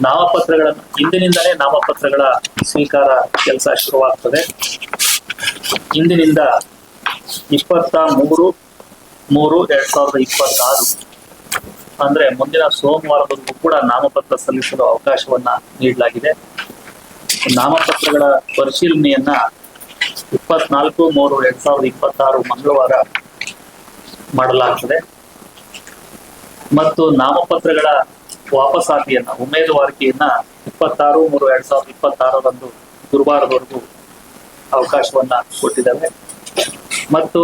ನಾಮಪತ್ರಗಳನ್ನು ಇಂದಿನಿಂದಲೇ ನಾಮಪತ್ರಗಳ ಸ್ವೀಕಾರ ಕೆಲಸ ಶುರುವಾಗ್ತದೆ. ಇಂದಿನಿಂದ 23/3/2026 ಅಂದ್ರೆ ಮುಂದಿನ ಸೋಮವಾರವರೆಗೂ ಕೂಡ ನಾಮಪತ್ರ ಸಲ್ಲಿಸಲು ಅವಕಾಶವನ್ನ ನೀಡಲಾಗಿದೆ. ನಾಮಪತ್ರಗಳ ಪರಿಶೀಲನೆಯನ್ನ 24/3/2026 ಮಂಗಳವಾರ ಮಾಡಲಾಗ್ತದೆ ಮತ್ತು ನಾಮಪತ್ರಗಳ ವಾಪಸಾತಿಯನ್ನ ಉಮೇದುವಾರಿಕೆಯನ್ನ 26/3/2026 ಗುರುವಾರದವರೆಗೂ ಅವಕಾಶವನ್ನ ಕೊಟ್ಟಿದ್ದೇವೆ ಮತ್ತು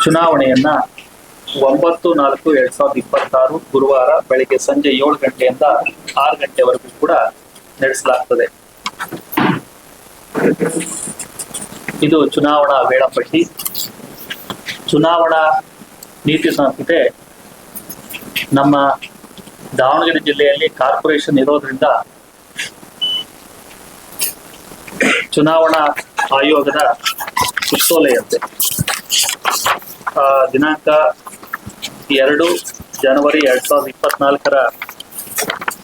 ಚುನಾವಣೆಯನ್ನ 9/4/2026 ಗುರುವಾರ ಬೆಳಿಗ್ಗೆ ಸಂಜೆ 7 ಗಂಟೆಯಿಂದ 6 ಗಂಟೆವರೆಗೂ ಕೂಡ ನಡೆಸಲಾಗ್ತದೆ. ಇದು ಚುನಾವಣಾ ವೇಳಾಪಟ್ಟಿ. ಚುನಾವಣಾ ನೀತಿ ಸಂಹಿತೆ ನಮ್ಮ ದಾವಣಗೆರೆ ಜಿಲ್ಲೆಯಲ್ಲಿ ಕಾರ್ಪೊರೇಷನ್ ಇರೋದ್ರಿಂದ ಚುನಾವಣಾ ಆಯೋಗದ ಸುತ್ತೋಲೆಯಂತೆ ದಿನಾಂಕ 2 ಜನವರಿ 2024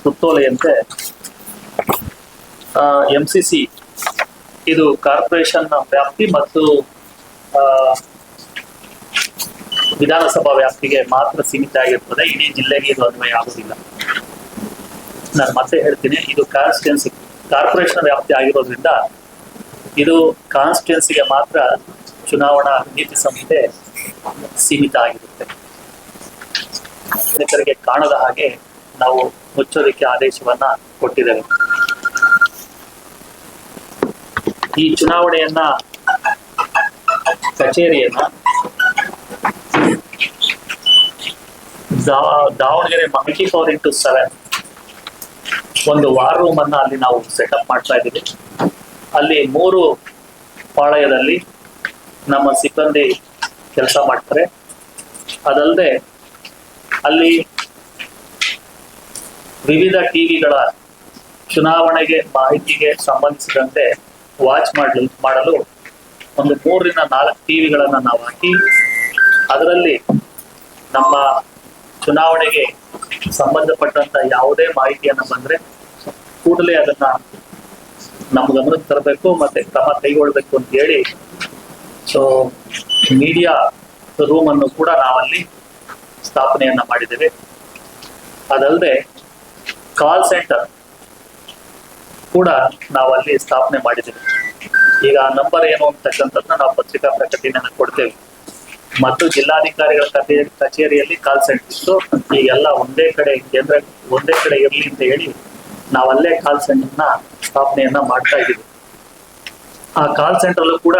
ಸುತ್ತೋಲೆಯಂತೆ MCC ಇದು ಕಾರ್ಪೊರೇಷನ್ ವ್ಯಾಪ್ತಿ ಮತ್ತು ವಿಧಾನಸಭಾ ವ್ಯಾಪ್ತಿಗೆ ಮಾತ್ರ ಸೀಮಿತ ಆಗಿರ್ತದೆ. ಇಡೀ ಜಿಲ್ಲೆಗೆ ಇದು ಅನ್ವಯ ಆಗುವುದಿಲ್ಲ. ನಾನು ಮತ್ತೆ ಹೇಳ್ತೀನಿ, ಇದು ಕಾನ್ಸ್ಟಿಟ್ಯೂನ್ಸಿ ಕಾರ್ಪೊರೇಷನ್ ವ್ಯಾಪ್ತಿ ಆಗಿರೋದ್ರಿಂದ ಇದು ಕಾನ್ಸ್ಟಿಟ್ಯೂನ್ಸಿಗೆ ಮಾತ್ರ ಚುನಾವಣಾ ನೀತಿ ಸಂಹಿತೆ ಸೀಮಿತ ಆಗಿರುತ್ತೆ. ರೈತರಿಗೆ ಕಾಣದ ಹಾಗೆ ನಾವು ಮುಚ್ಚೋದಕ್ಕೆ ಆದೇಶವನ್ನ ಕೊಟ್ಟಿದ್ದೇವೆ. ಈ ಚುನಾವಣೆಯನ್ನ ಕಚೇರಿಯನ್ನ ದಾವಣಗೆರೆ 24x7 ಒಂದು ವಾರ್ ರೂಮ್ ಅನ್ನ ಅಲ್ಲಿ ನಾವು ಸೆಟಪ್ ಮಾಡ್ತಾ ಇದ್ದೀವಿ. ಅಲ್ಲಿ 3 ಪಾಳಯದಲ್ಲಿ ನಮ್ಮ ಸಿಬ್ಬಂದಿ ಕೆಲಸ ಮಾಡ್ತಾರೆ. ಅದಲ್ಲದೆ ಅಲ್ಲಿ ವಿವಿಧ ಟಿವಿಗಳ ಚುನಾವಣೆಗೆ ಮಾಹಿತಿಗೆ ಸಂಬಂಧಿಸಿದಂತೆ ವಾಚ್ ಮಾಡಲು ಒಂದು 3ರಿಂದ 4 ಟಿವಿಗಳನ್ನ ನಾವು ಹಾಕಿ ಅದರಲ್ಲಿ ನಮ್ಮ ಚುನಾವಣೆಗೆ ಸಂಬಂಧಪಟ್ಟಂತ ಯಾವುದೇ ಮಾಹಿತಿಯನ್ನ ಬಂದ್ರೆ ಕೂಡಲೇ ಅದನ್ನ ನಮ್ಮ ಗಮನಕ್ಕೆ ತರಬೇಕು ಮತ್ತೆ ಕ್ರಮ ಕೈಗೊಳ್ಬೇಕು ಅಂತ ಹೇಳಿ ಮೀಡಿಯಾ ರೂಮ್ ಅನ್ನು ಕೂಡ ನಾವಲ್ಲಿ ಸ್ಥಾಪನೆಯನ್ನ ಮಾಡಿದ್ದೇವೆ. ಅದಲ್ಲದೆ ಕಾಲ್ ಸೆಂಟರ್ ಕೂಡ ನಾವಲ್ಲಿ ಸ್ಥಾಪನೆ ಮಾಡಿದ್ದೇವೆ. ಈಗ ನಂಬರ್ ಏನು ಅಂತಕ್ಕಂಥದ್ದನ್ನ ನಾವು ಪತ್ರಿಕಾ ಪ್ರಕಟಣೆಯನ್ನು ಕೊಡ್ತೇವೆ ಮತ್ತು ಜಿಲ್ಲಾಧಿಕಾರಿಗಳ ಕಚೇರಿಯಲ್ಲಿ ಕಾಲ್ ಸೆಂಟರ್ ಇತ್ತು. ಈಗೆಲ್ಲ ಒಂದೇ ಕಡೆ ಇರಲಿ ಅಂತ ಹೇಳಿ ನಾವಲ್ಲೇ ಕಾಲ್ ಸೆಂಟರ್ನ ಸ್ಥಾಪನೆಯನ್ನ ಮಾಡ್ತಾ ಇದ್ದೀವಿ. ಆ ಕಾಲ್ ಸೆಂಟರ್ಲ್ಲೂ ಕೂಡ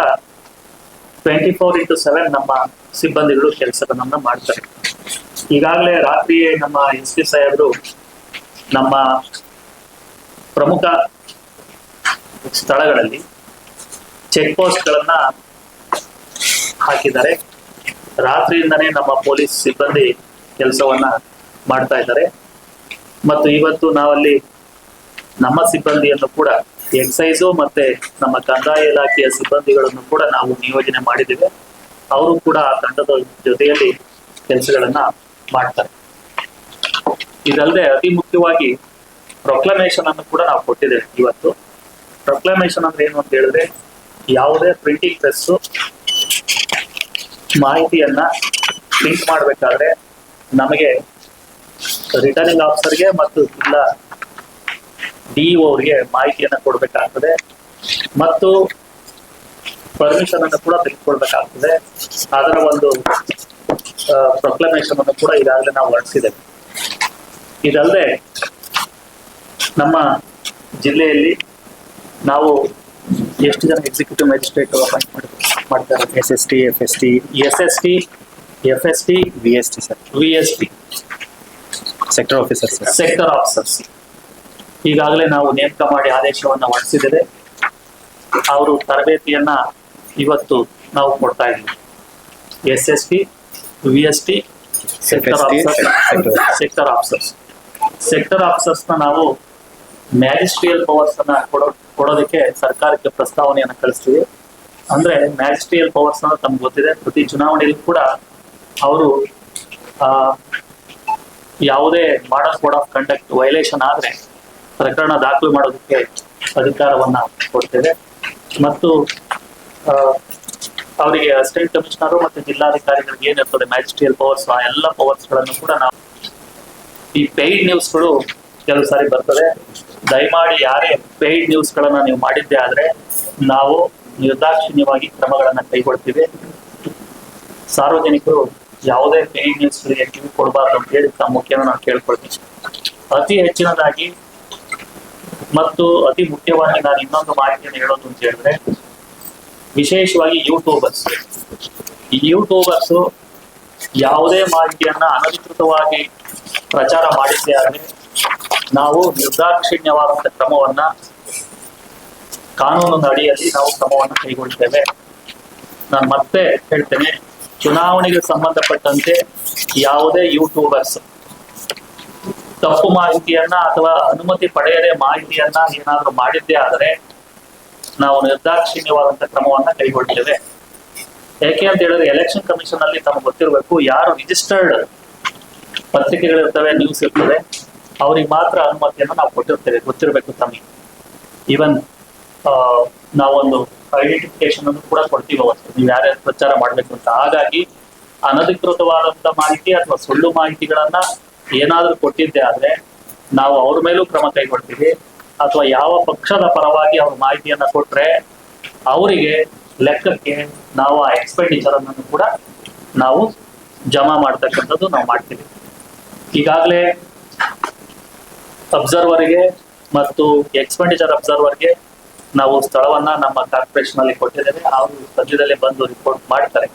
24x7 ನಮ್ಮ ಸಿಬ್ಬಂದಿಗಳು ಕೆಲಸವನ್ನ ಮಾಡ್ತಾರೆ. ಈಗಾಗಲೇ ರಾತ್ರಿ ನಮ್ಮ SP ಸಾಹೇಬರು ನಮ್ಮ ಪ್ರಮುಖ ಸ್ಥಳಗಳಲ್ಲಿ ಚೆಕ್ ಪೋಸ್ಟ್ ಗಳನ್ನ ಹಾಕಿದ್ದಾರೆ. ರಾತ್ರಿಯಿಂದನೇ ನಮ್ಮ ಪೊಲೀಸ್ ಸಿಬ್ಬಂದಿ ಕೆಲಸವನ್ನ ಮಾಡ್ತಾ ಇದ್ದಾರೆ ಮತ್ತು ಇವತ್ತು ನಾವಲ್ಲಿ ನಮ್ಮ ಸಿಬ್ಬಂದಿಯನ್ನು ಕೂಡ ಎಕ್ಸೈಸು ಮತ್ತೆ ನಮ್ಮ ಕಂದಾಯ ಇಲಾಖೆಯ ಸಿಬ್ಬಂದಿಗಳನ್ನು ಕೂಡ ನಾವು ನಿಯೋಜನೆ ಮಾಡಿದ್ದೇವೆ. ಅವರು ಕೂಡ ಆ ತಂಡದ ಜೊತೆಯಲ್ಲಿ ಕೆಲಸಗಳನ್ನ ಮಾಡ್ತಾರೆ. ಇದಲ್ಲದೆ ಅತಿ ಮುಖ್ಯವಾಗಿ ಪ್ರೊಕ್ಲಮೇಶನ್ ಅನ್ನು ಕೂಡ ನಾವು ಕೊಟ್ಟಿದ್ದೇವೆ. ಇವತ್ತು ಪ್ರೊಕ್ಲಮೇಶನ್ ಅಂದ್ರೆ ಏನು ಅಂತ ಹೇಳಿದ್ರೆ, ಯಾವುದೇ ಪ್ರಿಂಟಿಂಗ್ ಪ್ರೆಸ್ ಮಾಹಿತಿಯನ್ನ ಪ್ರಿಂಟ್ ಮಾಡಬೇಕಾದ್ರೆ ನಮಗೆ ರಿಟರ್ನಿಂಗ್ ಆಫೀಸರ್ಗೆ ಮತ್ತು ಜಿಲ್ಲಾ DEO ಅವರಿಗೆ ಮಾಹಿತಿಯನ್ನ ಕೊಡ್ಬೇಕಾಗ್ತದೆ ಮತ್ತು ಪರ್ಮಿಷನ್ ಅನ್ನು ಕೂಡ ತೆಗೆದುಕೊಳ್ಬೇಕಾಗ್ತದೆ. ಅದರ ಒಂದು ಪ್ರೊಕ್ಲಮೇಶನ್ ಅನ್ನು ಕೂಡ ಈಗಾಗಲೇ ನಾವು ಹೊರಡಿಸಿದ್ದೇವೆ. ಇದಲ್ಲದೆ ನಮ್ಮ ಜಿಲ್ಲೆಯಲ್ಲಿ ನಾವು ಎಷ್ಟು ಜನ ಎಕ್ಸಿಕ್ಯೂಟಿವ್ ಮ್ಯಾಜಿಸ್ಟ್ರೇಟ್ ಅಪಾಯಿಂಟ್ ಮಾಡ್ತಾರೆ? SST, FST, VST sir, VST sector officers ಈಗಾಗಲೇ ನಾವು ನೇಮಕ ಮಾಡಿ ಆದೇಶವನ್ನ ಹೊರಡಿಸಿದ್ದೇವೆ. ಅವರು ತರಬೇತಿಯನ್ನ ಇವತ್ತು ನಾವು ಕೊಡ್ತಾ ಇದ್ದೀವಿ. SST, VST, ಸೆಕ್ಟರ್ ಆಫೀಸರ್ಸ್ನ ನಾವು ಮ್ಯಾಜಿಸ್ಟ್ರಿಯಲ್ ಪವರ್ಸ್ ಅನ್ನ ಕೊಡೋದಕ್ಕೆ ಸರ್ಕಾರಕ್ಕೆ ಪ್ರಸ್ತಾವನೆಯನ್ನ ಕಳಿಸ್ತೀವಿ. ಅಂದ್ರೆ ಮ್ಯಾಜಿಸ್ಟ್ರಿಯಲ್ ಪವರ್ಸ್ ಅನ್ನ ತಮ್ಗೆ ಗೊತ್ತಿದೆ, ಪ್ರತಿ ಚುನಾವಣೆಯಲ್ಲೂ ಕೂಡ ಅವರು ಯಾವುದೇ model code of conduct violation ಆದ್ರೆ ಪ್ರಕರಣ ದಾಖಲು ಮಾಡೋದಕ್ಕೆ ಅಧಿಕಾರವನ್ನ ಕೊಡ್ತೇವೆ. ಮತ್ತು ಅವರಿಗೆ ಅಸಿಸ್ಟೆಂಟ್ ಕಮಿಷನರ್ ಮತ್ತು ಜಿಲ್ಲಾಧಿಕಾರಿಗಳಿಗೆ ಏನಿರ್ತದೆ ಮ್ಯಾಜಿಸ್ಟ್ರಿಯಲ್ ಪವರ್ಸ್, ಆ ಎಲ್ಲ ಪವರ್ಸ್ ಗಳನ್ನು ಕೂಡ ನಾವು ಈ ಪೇಯ್ಡ್ ನ್ಯೂಸ್ಗಳು ಕೆಲವು ಸಾರಿ ಬರ್ತದೆ. ದಯಮಾಡಿ ಯಾರೇ ಪೇಯ್ಡ್ ನ್ಯೂಸ್ ಗಳನ್ನ ನೀವು ಮಾಡಿದ್ದೆ ಆದ್ರೆ ನಾವು ನಿರ್ದಾಕ್ಷಿಣ್ಯವಾಗಿ ಕ್ರಮಗಳನ್ನ ಕೈಗೊಳ್ತೀವಿ. ಸಾರ್ವಜನಿಕರು ಯಾವುದೇ ಪೇಯ್ಡ್ ನ್ಯೂಸ್ ಗಳಿಗೆ ಕಿವಿ ಕೊಡಬಾರ್ದು ಅಂತ ಹೇಳಿ ತಮ್ಮ ಮುಖ್ಯನ ನಾನು ಕೇಳ್ಕೊಳ್ತೀನಿ. ಅತಿ ಹೆಚ್ಚಿನದಾಗಿ ಮತ್ತು ಅತಿ ಮುಖ್ಯವಾಗಿ ನಾನು ಇನ್ನೊಂದು ಮಾಹಿತಿಯನ್ನು ಹೇಳೋದು ಅಂತ ಹೇಳಿದ್ರೆ, ವಿಶೇಷವಾಗಿ ಯೂಟ್ಯೂಬರ್ಸ್ ಯಾವುದೇ ಮಾಹಿತಿಯನ್ನ ಅನಧಿಕೃತವಾಗಿ ಪ್ರಚಾರ ಮಾಡಿದ್ದೇ ಆದರೆ ನಾವು ನಿರ್ದಾಕ್ಷಿಣ್ಯವಾದಂತಹ ಕ್ರಮವನ್ನ ಕಾನೂನಿನ ಅಡಿಯಲ್ಲಿ ನಾವು ಕ್ರಮವನ್ನು ಕೈಗೊಳ್ತೇವೆ. ನಾನು ಮತ್ತೆ ಹೇಳ್ತೇನೆ, ಚುನಾವಣೆಗೆ ಸಂಬಂಧಪಟ್ಟಂತೆ ಯಾವುದೇ ಯೂಟ್ಯೂಬರ್ಸ್ ತಪ್ಪು ಮಾಹಿತಿಯನ್ನ ಅಥವಾ ಅನುಮತಿ ಪಡೆಯದೆ ಮಾಹಿತಿಯನ್ನ ಏನಾದ್ರೂ ಮಾಡಿದ್ದೇ ಆದರೆ ನಾವು ನಿರ್ದಾಕ್ಷಿಣ್ಯವಾದಂತಹ ಕ್ರಮವನ್ನ ಕೈಗೊಳ್ತೇವೆ. ಯಾಕೆ ಅಂತ ಹೇಳಿದ್ರೆ, ಎಲೆಕ್ಷನ್ ಕಮಿಷನ್ ಅಲ್ಲಿ ತಮಗೆ ಗೊತ್ತಿರಬೇಕು, ಯಾರು ರಿಜಿಸ್ಟರ್ಡ್ ಪತ್ರಿಕೆಗಳಿರ್ತವೆ, ನ್ಯೂಸ್ ಇರ್ತದೆ, ಅವ್ರಿಗೆ ಮಾತ್ರ ಅನುಮತಿಯನ್ನು ನಾವು ಕೊಟ್ಟಿರ್ತೇವೆ. ಗೊತ್ತಿರಬೇಕು ತಮಗೆ. ಈವನ್ ನಾವೊಂದು ಐಡೆಂಟಿಫಿಕೇಶನ್ ಅನ್ನು ಕೂಡ ಕೊಡ್ತೀವಿ ಅವತ್ತು, ನೀವು ಯಾರ್ಯಾರು ಪ್ರಚಾರ ಮಾಡ್ಬೇಕು ಅಂತ. ಹಾಗಾಗಿ ಅನಧಿಕೃತವಾದಂತ ಮಾಹಿತಿ ಅಥವಾ ಸುಳ್ಳು ಮಾಹಿತಿಗಳನ್ನ ಏನಾದ್ರೂ ಕೊಟ್ಟಿದ್ದೆ ಆದ್ರೆ ನಾವು ಅವ್ರ ಮೇಲೂ ಕ್ರಮ ಕೈಗೊಳ್ತೀವಿ. ಅಥವಾ ಯಾವ ಪಕ್ಷದ ಪರವಾಗಿ ಅವ್ರ ಮಾಹಿತಿಯನ್ನ ಕೊಟ್ರೆ ಅವರಿಗೆ ಲೆಕ್ಕಕ್ಕೆ ನಾವು ಆ ಎಕ್ಸ್ಪೆಂಡಿಚರ್ ಅನ್ನು ಕೂಡ ನಾವು ಜಮಾ ಮಾಡ್ತಕ್ಕಂಥದ್ದು ನಾವು ಮಾಡ್ತೀವಿ. ಈಗಾಗಲೇ ಅಬ್ಸರ್ವರ್ಗೆ ಮತ್ತು ಎಕ್ಸ್ಪೆಂಡಿಚರ್ ಅಬ್ಸರ್ವರ್ಗೆ ನಾವು ಸ್ಥಳವನ್ನ ನಮ್ಮ ಕಾರ್ಪೊರೇಷನ್ ಅಲ್ಲಿ ಕೊಟ್ಟಿದ್ದೇವೆ. ಅವರು ಸದ್ಯದಲ್ಲೇ ಬಂದು ರಿಪೋರ್ಟ್ ಮಾಡ್ತಾರೆ.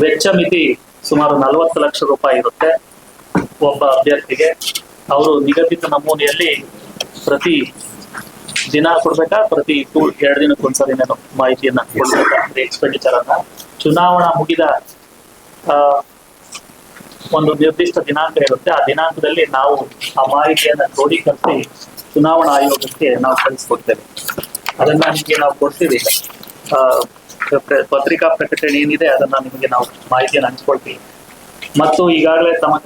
ವೆಚ್ಚ ಮಿತಿ ಸುಮಾರು 40 ಲಕ್ಷ ರೂಪಾಯಿ ಇರುತ್ತೆ ಒಬ್ಬ ಅಭ್ಯರ್ಥಿಗೆ. ಅವರು ನಿಗದಿತ ನಮೂನೆಯಲ್ಲಿ ಪ್ರತಿ ದಿನ ಕೊಡ್ಬೇಕಾ, ಪ್ರತಿ 2 ದಿನಕ್ಕೊಂದ್ಸರಿ ಮಾಹಿತಿಯನ್ನ ಕೊಡ್ಬೇಕಾ ಎಕ್ಸ್ಪೆಂಡಿಚರ್ ಅನ್ನ. ಚುನಾವಣಾ ಮುಗಿದ ಒಂದು ನಿರ್ದಿಷ್ಟ ದಿನಾಂಕ ಇರುತ್ತೆ, ಆ ದಿನಾಂಕದಲ್ಲಿ ನಾವು ಆ ಮಾಹಿತಿಯನ್ನ ಕ್ರೋಢೀಕರಿಸಿ ಚುನಾವಣಾ ಆಯೋಗಕ್ಕೆ ನಾವು ಕಳಿಸ್ಕೊಡ್ತೇವೆ. ಅದನ್ನ ನಿಮಗೆ ನಾವು ಕೊಡ್ತೀವಿ. ಪತ್ರಿಕಾ ಪ್ರಕಟಣೆ ಏನಿದೆ ಅದನ್ನ ನಿಮಗೆ ನಾವು ಮಾಹಿತಿಯನ್ನು ಹಂಚ್ಕೊಳ್ತೀವಿ. ಮತ್ತು ಈಗಾಗಲೇ ತಮಗೆ